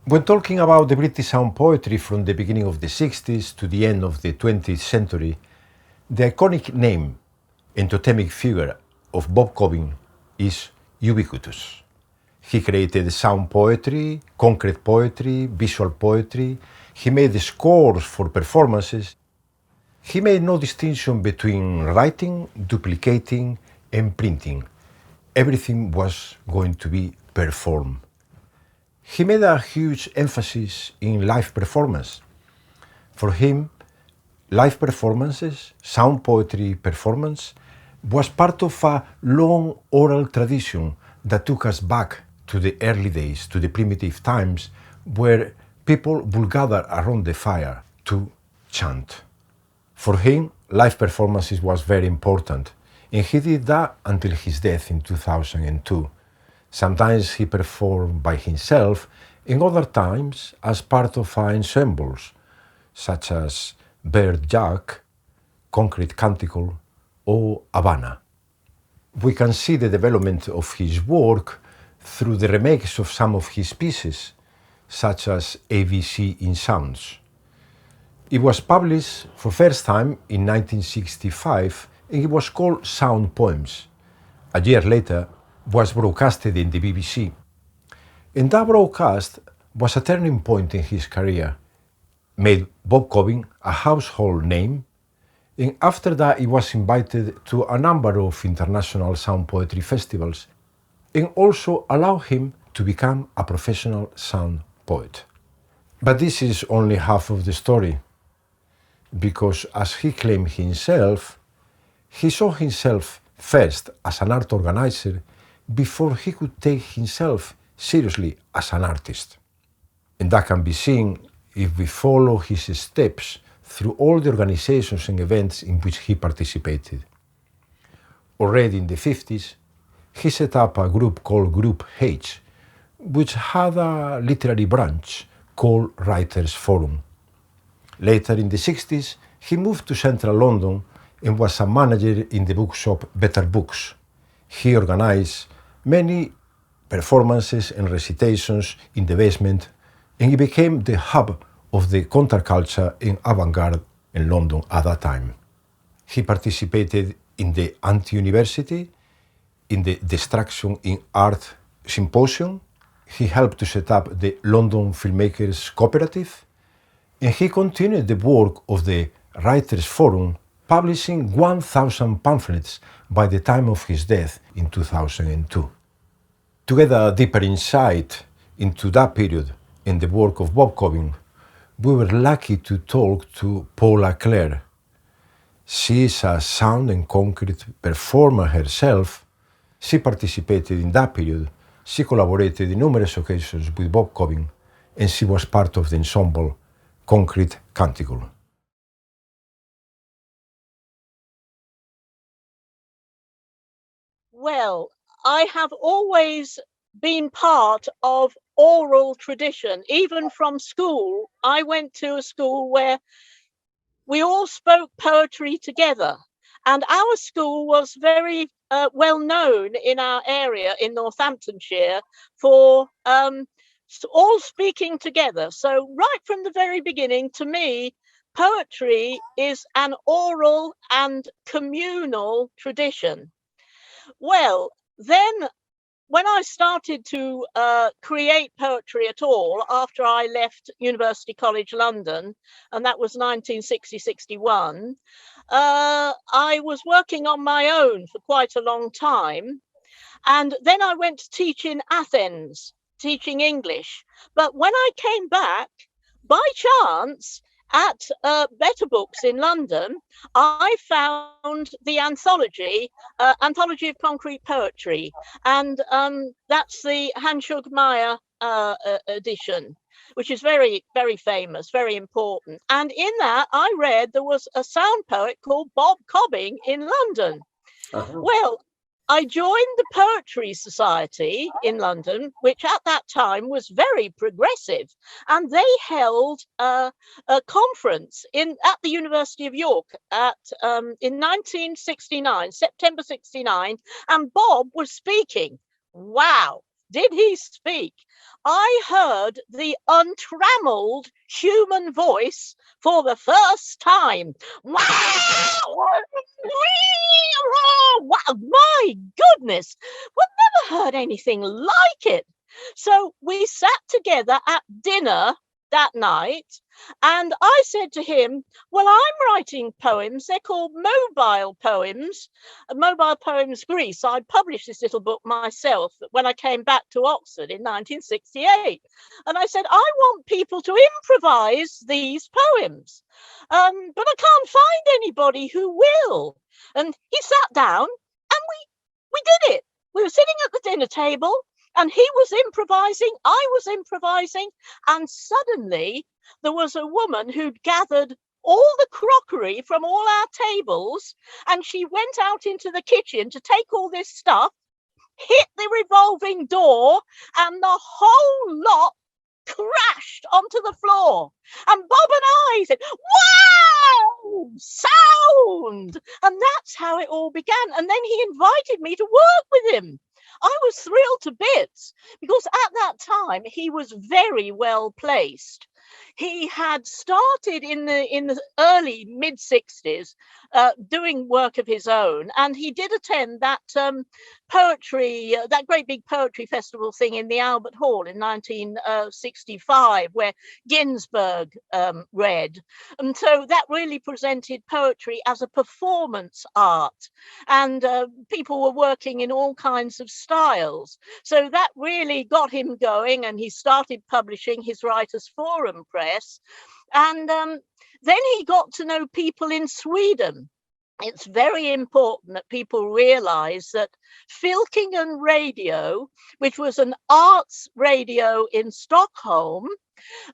When talking about the British sound poetry from the beginning of the 60s to the end of the 20th century, the iconic name and totemic figure of Bob Cobbing is ubiquitous. He created sound poetry, concrete poetry, visual poetry. He made the scores for performances. He made no distinction between writing, duplicating, and printing. Everything was going to be performed. He made a huge emphasis in live performance. For him, live performances, sound poetry performance, was part of a long oral tradition that took us back to the early days, to the primitive times, where people would gather around the fire to chant. For him, live performances was very important, and he did that until his death in 2002. Sometimes he performed by himself, and other times as part of ensembles, such as Bird Jack, Concrete Canticle, or Havana. We can see the development of his work through the remakes of some of his pieces, such as ABC in Sounds. It was published for first time in 1965 and it was called Sound Poems. A year later, was broadcasted in the BBC. And that broadcast was a turning point in his career, made Bob Cobbing a household name, and after that he was invited to a number of international sound poetry festivals, and also allowed him to become a professional sound poet. But this is only half of the story, because as he claimed himself, he saw himself first as an art organizer before he could take himself seriously as an artist. And that can be seen if we follow his steps through all the organizations and events in which he participated. Already in the 50s, he set up a group called Group H, which had a literary branch called Writers' Forum. Later in the 60s, he moved to central London and was a manager in the bookshop Better Books. He organized many performances and recitations in the basement, and he became the hub of the counterculture and avant-garde in London at that time. He participated in the Anti-University, in the Destruction in Art Symposium. He helped to set up the London Filmmakers Cooperative, and he continued the work of the Writers' Forum, publishing 1,000 pamphlets by the time of his death in 2002. To get a deeper insight into that period and the work of Bob Cobbing, we were lucky to talk to Paula Claire. She is a sound and concrete performer herself. She participated in that period. She collaborated in numerous occasions with Bob Cobbing, and she was part of the ensemble Concrete Canticle. Well, I have always been part of oral tradition, even from school. I went to a school where we all spoke poetry together, and our school was very well known in our area in Northamptonshire for all speaking together. So right from the very beginning, to me, poetry is an oral and communal tradition. Well, then when I started to create poetry at all after I left University College London, and that was 1960-61, I was working on my own for quite a long time. And then I went to teach in Athens, teaching English. But when I came back, by chance, at Better Books in London, I found the Anthology of Concrete Poetry, and that's the Hanshug Meyer edition, which is very, very famous, very important. And in that, I read there was a sound poet called Bob Cobbing in London. Uh-huh. Well, I joined the Poetry Society in London, which at that time was very progressive, and they held a conference at the University of York in 1969, September 69, and Bob was speaking. Wow, did he speak? I heard the untrammeled human voice for the first time. Wow! Wow! My goodness, we've never heard anything like it. So we sat together at dinner that night, and I said to him, well, I'm writing poems. They're called Mobile Poems, Mobile Poems Greece. I published this little book myself when I came back to Oxford in 1968. And I said, I want people to improvise these poems, but I can't find anybody who will. And he sat down and we did it. We were sitting at the dinner table and he was improvising, I was improvising, and suddenly there was a woman who'd gathered all the crockery from all our tables, and she went out into the kitchen to take all this stuff, hit the revolving door, and the whole lot crashed onto the floor. And Bob and I said, wow, sound! And that's how it all began. And then he invited me to work with him. I was thrilled to bits because at that time he was very well placed. He had started in the early mid 60s doing work of his own, and he did attend that poetry, that great big poetry festival thing in the Albert Hall in 1965, where Ginsberg read. And so that really presented poetry as a performance art, and people were working in all kinds of styles. So that really got him going, and he started publishing his Writers' Forum Press. And then he got to know people in Sweden. It's very important that people realize that Filkingen Radio, which was an arts radio in Stockholm,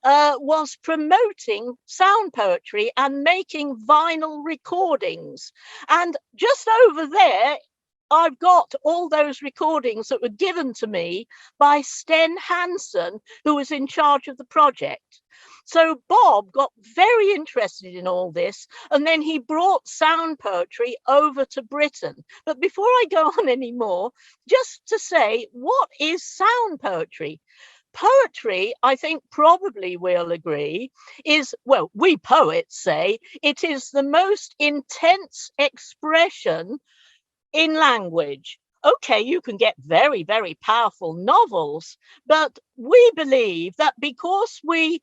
was promoting sound poetry and making vinyl recordings. And just over there, I've got all those recordings that were given to me by Sten Hansen, who was in charge of the project. So Bob got very interested in all this, and then he brought sound poetry over to Britain. But before I go on anymore, just to say, what is sound poetry? Poetry, I think probably we'll agree, is, well, we poets say, it is the most intense expression in language. Okay, you can get very, very powerful novels, but we believe that because we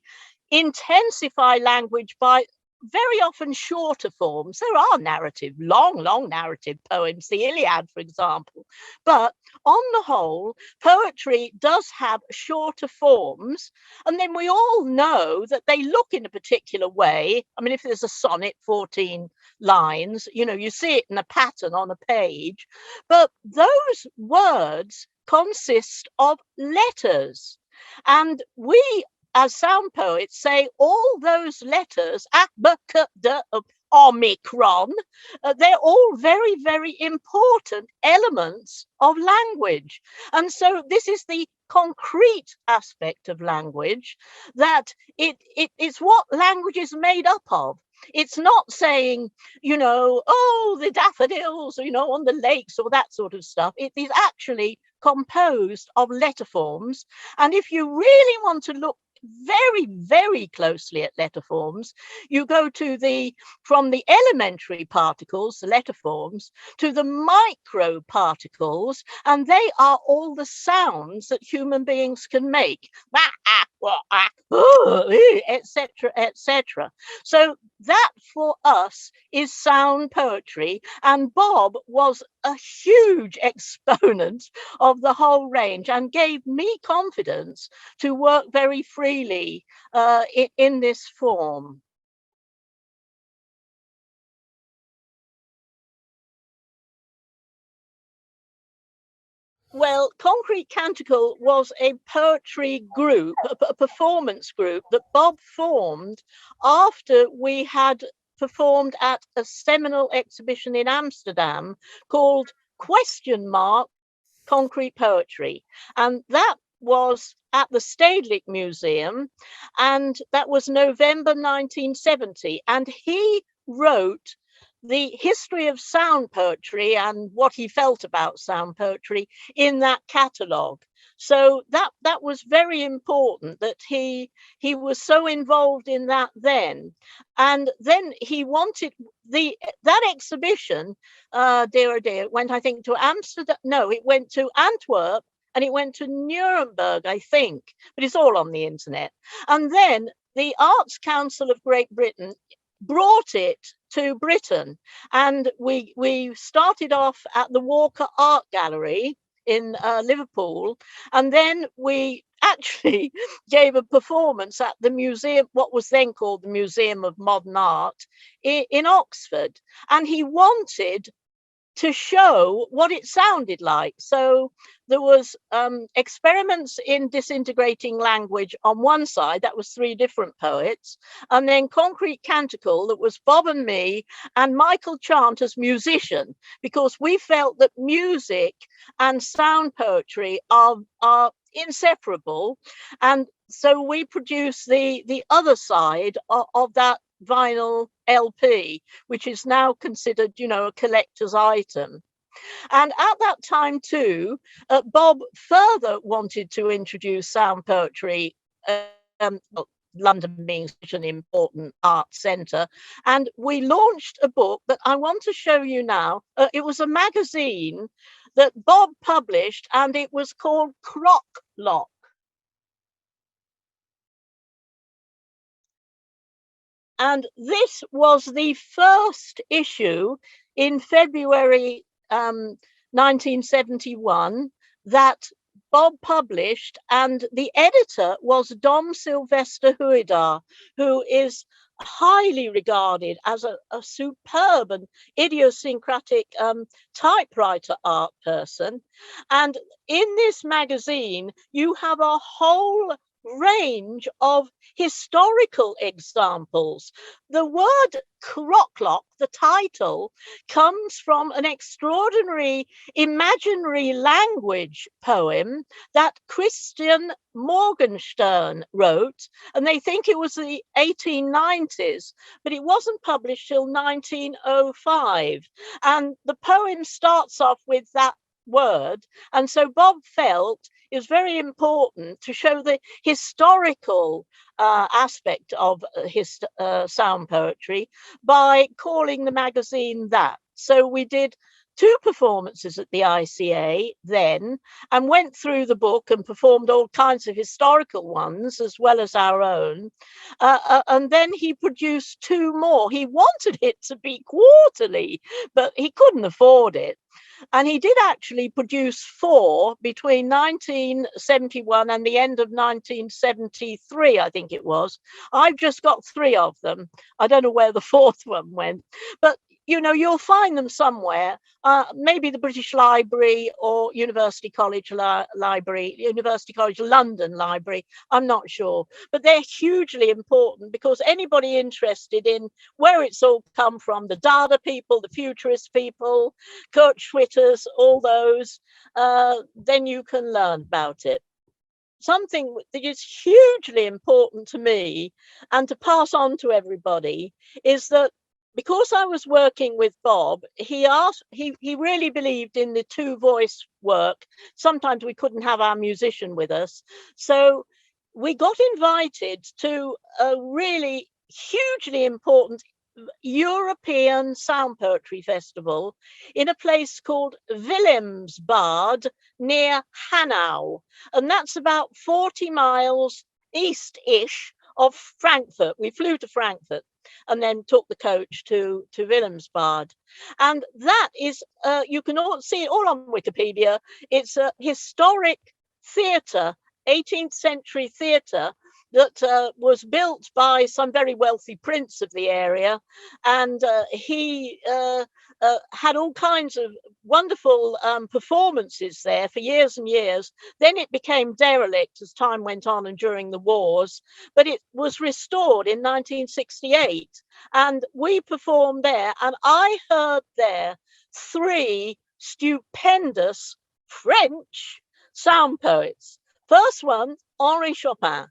intensify language by very often shorter forms. There are narrative, long narrative poems, the Iliad, for example. But on the whole, poetry does have shorter forms. And then we all know that they look in a particular way. I mean, if there's a sonnet, 14 lines, you see it in a pattern on a page. But those words consist of letters. And we, as sound poets, say all those letters, A, B, K, D, Omicron, they're all very, very important elements of language. And so this is the concrete aspect of language, that it's what language is made up of. It's not saying, oh, the daffodils, on the lakes or that sort of stuff. It is actually composed of letter forms. And if you really want to look very, very closely at letter forms, you go to from the elementary particles, the letter forms, to the micro particles, and they are all the sounds that human beings can make, etc., etc. So that for us is sound poetry, and Bob was a huge exponent of the whole range and gave me confidence to work very freely in this form. Well, Concrete Canticle was a poetry group, a performance group that Bob formed after we had performed at a seminal exhibition in Amsterdam called question mark concrete poetry. And that was at the Stedelijk Museum, and that was November 1970. And he wrote the history of sound poetry and what he felt about sound poetry in that catalogue. So that was very important, that he was so involved in that then. And then he wanted that exhibition, dear oh dear, went, I think, to Amsterdam. No, it went to Antwerp, and it went to Nuremberg, I think, but it's all on the internet. And then the Arts Council of Great Britain brought it to Britain, and we started off at the Walker Art Gallery in Liverpool, and then we actually gave a performance at the museum, what was then called the Museum of Modern Art in Oxford, and he wanted to show what it sounded like. So there was experiments in disintegrating language on one side, that was 3 different poets, and then Concrete Canticle, that was Bob and me and Michael Chant as musician, because we felt that music and sound poetry are inseparable. And so we produced the other side of that vinyl LP, which is now considered, a collector's item. And at that time too, Bob further wanted to introduce sound poetry, London being such an important art centre. And we launched a book that I want to show you now. It was a magazine that Bob published, and it was called Croc. And this was the first issue in February 1971 that Bob published, and the editor was Dom Sylvester Huidar, who is highly regarded as a superb and idiosyncratic typewriter art person. And in this magazine, you have a whole range of historical examples. The word Croclock, the title, comes from an extraordinary imaginary language poem that Christian Morgenstern wrote, and they think it was the 1890s, but it wasn't published till 1905. And the poem starts off with that word, and so Bob felt it was very important to show the historical aspect of his sound poetry by calling the magazine that. So we did 2 performances at the ICA then, and went through the book and performed all kinds of historical ones as well as our own. And then he produced 2 more. He wanted it to be quarterly, but he couldn't afford it. And he did actually produce 4 between 1971 and the end of 1973, I think it was. I've just got 3 of them. I don't know where the 4th one went, but you'll find them somewhere, maybe the British Library or University College Library, University College London Library, I'm not sure. But they're hugely important, because anybody interested in where it's all come from, the Dada people, the Futurist people, Kurt Schwitters, all those, then you can learn about it. Something that is hugely important to me and to pass on to everybody is that, because I was working with Bob, he really believed in the 2-voice work. Sometimes we couldn't have our musician with us. So we got invited to a really hugely important European sound poetry festival in a place called Wilhelmsbad near Hanau. And that's about 40 miles east-ish of Frankfurt. We flew to Frankfurt and then took the coach to Wilhelmsbad. And that is, you can all see it all on Wikipedia. It's a historic theatre, 18th century theatre, that was built by some very wealthy prince of the area. And he had all kinds of wonderful performances there for years and years. Then it became derelict as time went on and during the wars, but it was restored in 1968. And we performed there, and I heard there 3 stupendous French sound poets. First one, Henri Chopin.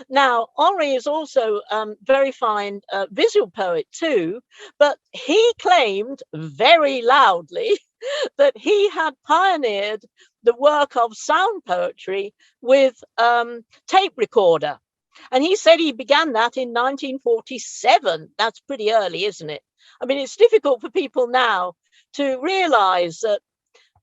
Now, Henri is also very fine visual poet too, but he claimed very loudly that he had pioneered the work of sound poetry with tape recorder. And he said he began that in 1947. That's pretty early, isn't it? I mean, it's difficult for people now to realize that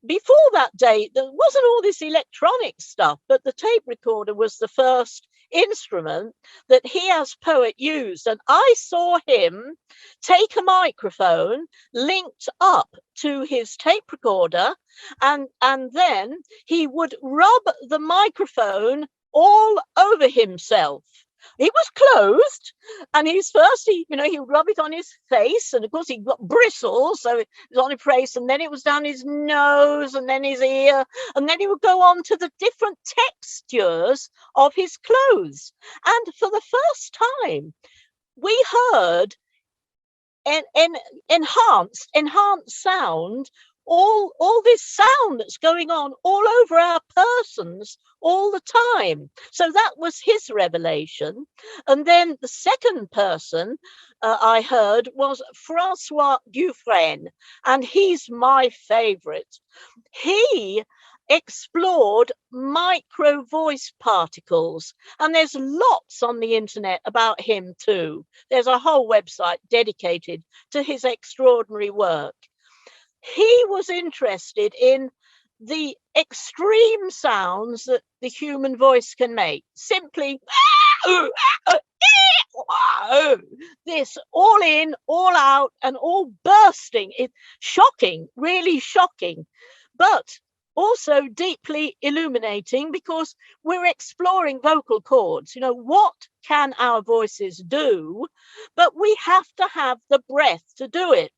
before that date, there wasn't all this electronic stuff, but the tape recorder was the first instrument that he as poet used. And I saw him take a microphone linked up to his tape recorder, and then he would rub the microphone all over himself. It was closed, and he would rub it on his face, and of course he got bristles, so it was on his face, and then it was down his nose, and then his ear, and then he would go on to the different textures of his clothes. And for the first time, we heard an enhanced sound, all this sound that's going on all over our persons all the time. So that was his revelation. And then the second person I heard was Francois Dufresne, and he's my favorite. He explored micro voice particles, and there's lots on the internet about him too. There's a whole website dedicated to his extraordinary work. He was interested in the extreme sounds that the human voice can make. Simply this all in, all out, and all bursting. It's shocking, really shocking, but also deeply illuminating, because we're exploring vocal cords. What can our voices do? But we have to have the breath to do it.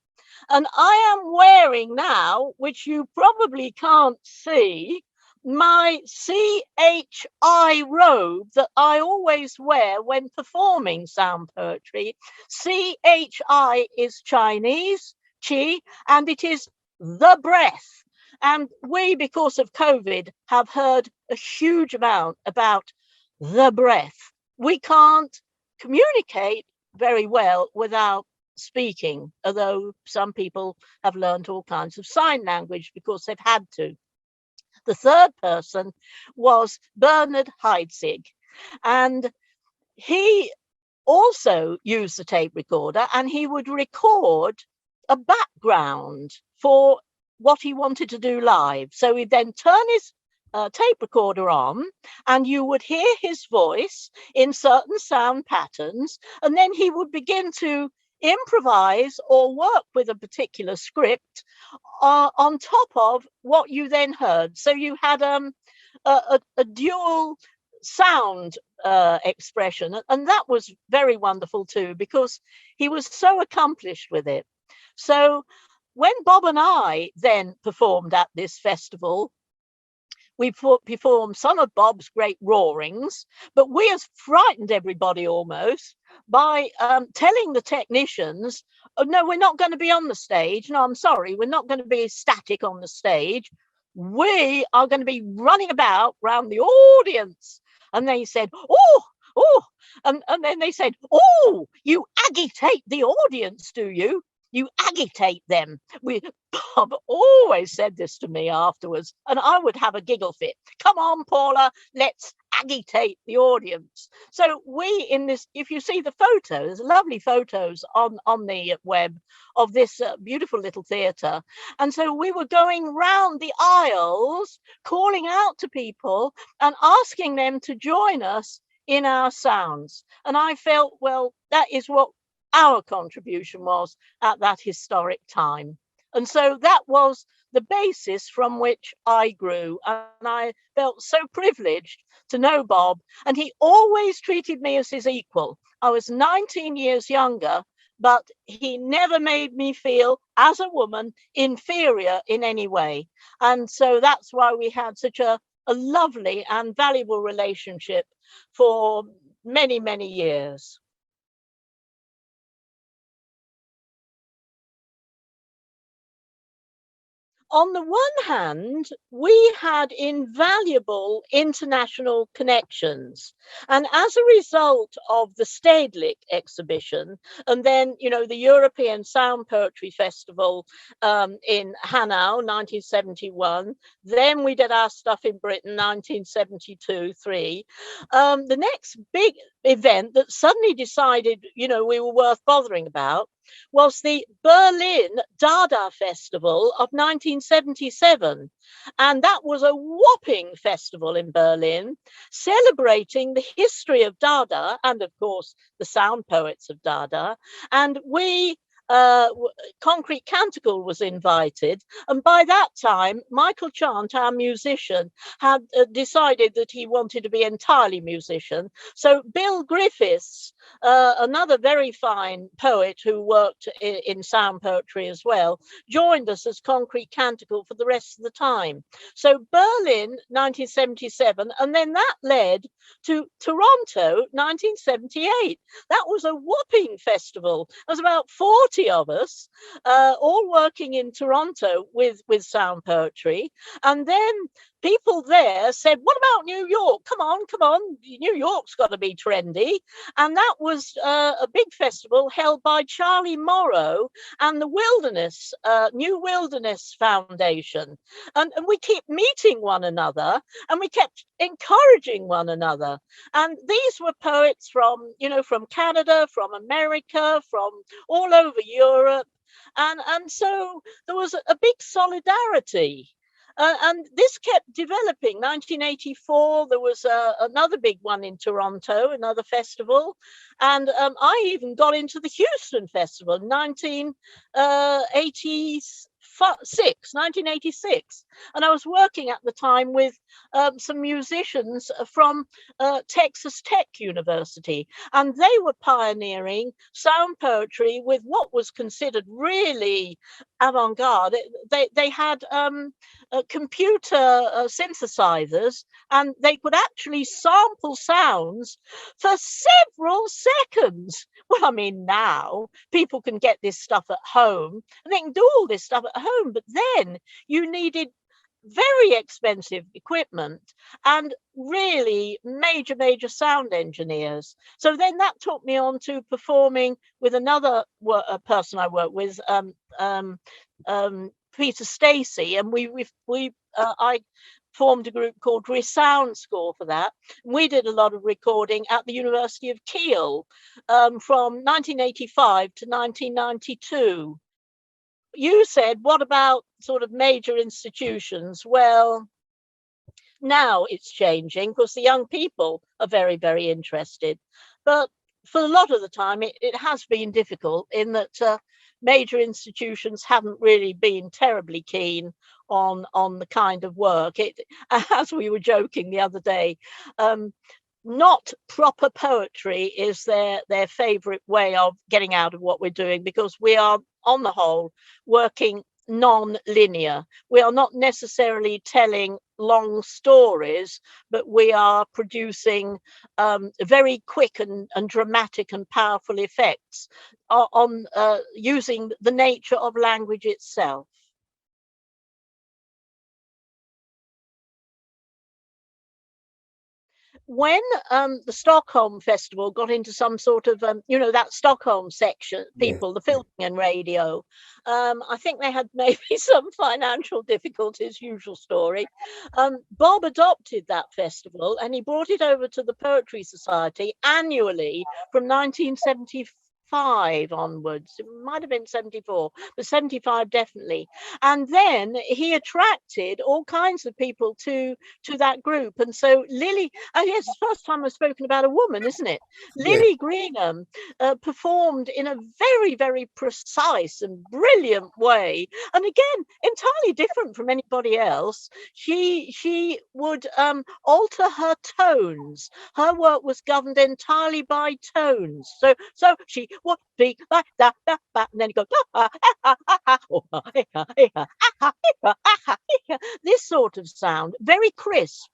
And I am wearing now, which you probably can't see, my CHI robe that I always wear when performing sound poetry. CHI is Chinese, Chi, and it is the breath. And we, because of COVID, have heard a huge amount about the breath. We can't communicate very well without speaking, although some people have learned all kinds of sign language because they've had to. The third person was Bernard Heidsieck, and he also used the tape recorder, and he would record a background for what he wanted to do live. So he'd then turn his tape recorder on, and you would hear his voice in certain sound patterns, and then he would begin to improvise or work with a particular script on top of what you then heard. So you had a dual sound expression, and that was very wonderful too, because he was so accomplished with it. So when Bob and I then performed at this festival, we performed some of Bob's great roarings, but we have frightened everybody almost by telling the technicians, oh, no, we're not going to be on the stage. No, I'm sorry, we're not going to be static on the stage. We are going to be running about around the audience. And they said, oh, and then they said, oh, you agitate the audience, do you? You agitate them. Bob always said this to me afterwards, and I would have a giggle fit. Come on, Paula, let's agitate the audience. So we, in this, if you see the photos, lovely photos on the web of this beautiful little theatre. And so we were going round the aisles, calling out to people and asking them to join us in our sounds. And I felt, well, that is what our contribution was at that historic time. And so that was the basis from which I grew. And I felt so privileged to know Bob. And he always treated me as his equal. I was 19 years younger, but he never made me feel, as a woman, inferior in any way. And so that's why we had such a lovely and valuable relationship for many, many years. on the one hand, we had invaluable international connections. And as a result of the Stedelijk exhibition, and then, the European Sound Poetry Festival in Hanau, 1971, then we did our stuff in Britain, 1972-3. The next big event that suddenly decided, we were worth bothering about was the Berlin Dada Festival of 1977. And that was a whopping festival in Berlin, celebrating the history of Dada and, of course, the sound poets of Dada. And Concrete Canticle was invited, and by that time Michael Chant, our musician, had decided that he wanted to be entirely musician. So Bill Griffiths, another very fine poet who worked in sound poetry as well, joined us as Concrete Canticle for the rest of the time. So Berlin 1977, and then that led to Toronto 1978. That was a whopping festival. There was about 40 of us, all working in Toronto with sound poetry. And then people there said, what about New York? Come on, New York's got to be trendy. And that was a big festival held by Charlie Morrow and the New Wilderness Foundation. And we kept meeting one another, and we kept encouraging one another. And these were poets from Canada, from America, from all over Europe. And so there was a big solidarity. And this kept developing. 1984, there was another big one in Toronto, another festival. And I even got into the Houston Festival in 1986. And I was working at the time with some musicians from Texas Tech University, and they were pioneering sound poetry with what was considered really avant-garde. They had computer synthesizers, and they could actually sample sounds for several seconds. Well, I mean, now people can get this stuff at home, and they can do all this stuff at home, but then you needed very expensive equipment and really major sound engineers. So then that took me on to performing with another person I worked with, Peter Stacey, and I formed a group called Resound Score for that. We did a lot of recording at the University of Kiel from 1985 to 1992. You said, what about sort of major institutions? Well, now it's changing because the young people are very, very interested. But for a lot of the time, it has been difficult in that major institutions haven't really been terribly keen on the kind of work. As we were joking the other day, not proper poetry is their favorite way of getting out of what we're doing, because we are, on the whole, working non-linear. We are not necessarily telling long stories, but we are producing very quick and dramatic and powerful effects on using the nature of language itself. When the Stockholm Festival got into some sort of, that Stockholm section, people, the filming and radio, I think they had maybe some financial difficulties, usual story. Bob adopted that festival, and he brought it over to the Poetry Society annually from 1975 onwards. It might have been 74, but 75 definitely. And then he attracted all kinds of people to that group. And so Lily, yes, it's the first time I've spoken about a woman, isn't it? Lily Greenham performed in a very, very precise and brilliant way, and again, entirely different from anybody else. She would alter her tones. Her work was governed entirely by tones. So she would be like that, and then you go this sort of sound, very crisp.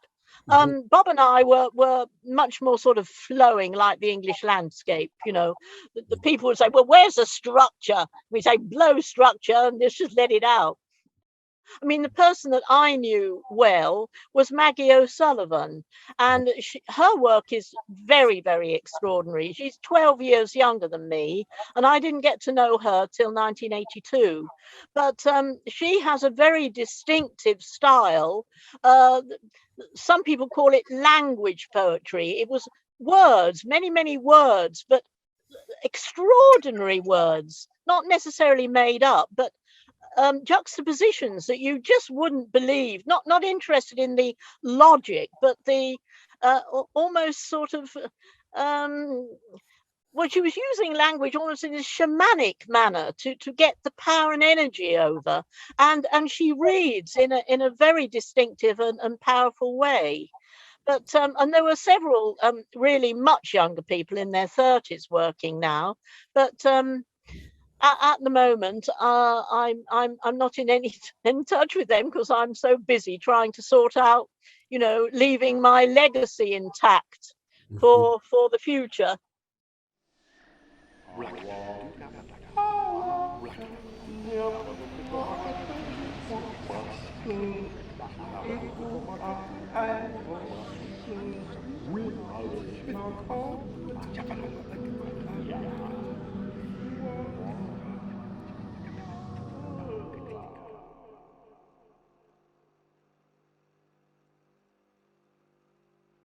Bob and I were much more sort of flowing like the English landscape. The people would say, well, where's the structure? We say, blow structure, and let's just let it out. I mean, the person that I knew well was Maggie O'Sullivan, and her work is very, very extraordinary. She's 12 years younger than me, and I didn't get to know her till 1982. But she has a very distinctive style. Some people call it language poetry. It was words, many, many words, but extraordinary words, not necessarily made up, but juxtapositions that you just wouldn't believe. Not interested in the logic, but the almost sort of well, she was using language almost in a shamanic manner to get the power and energy over, and she reads in a very distinctive and powerful way. But and there were several really much younger people in their 30s working now, but at the moment I'm not in touch with them because I'm so busy trying to sort out, leaving my legacy intact for the future.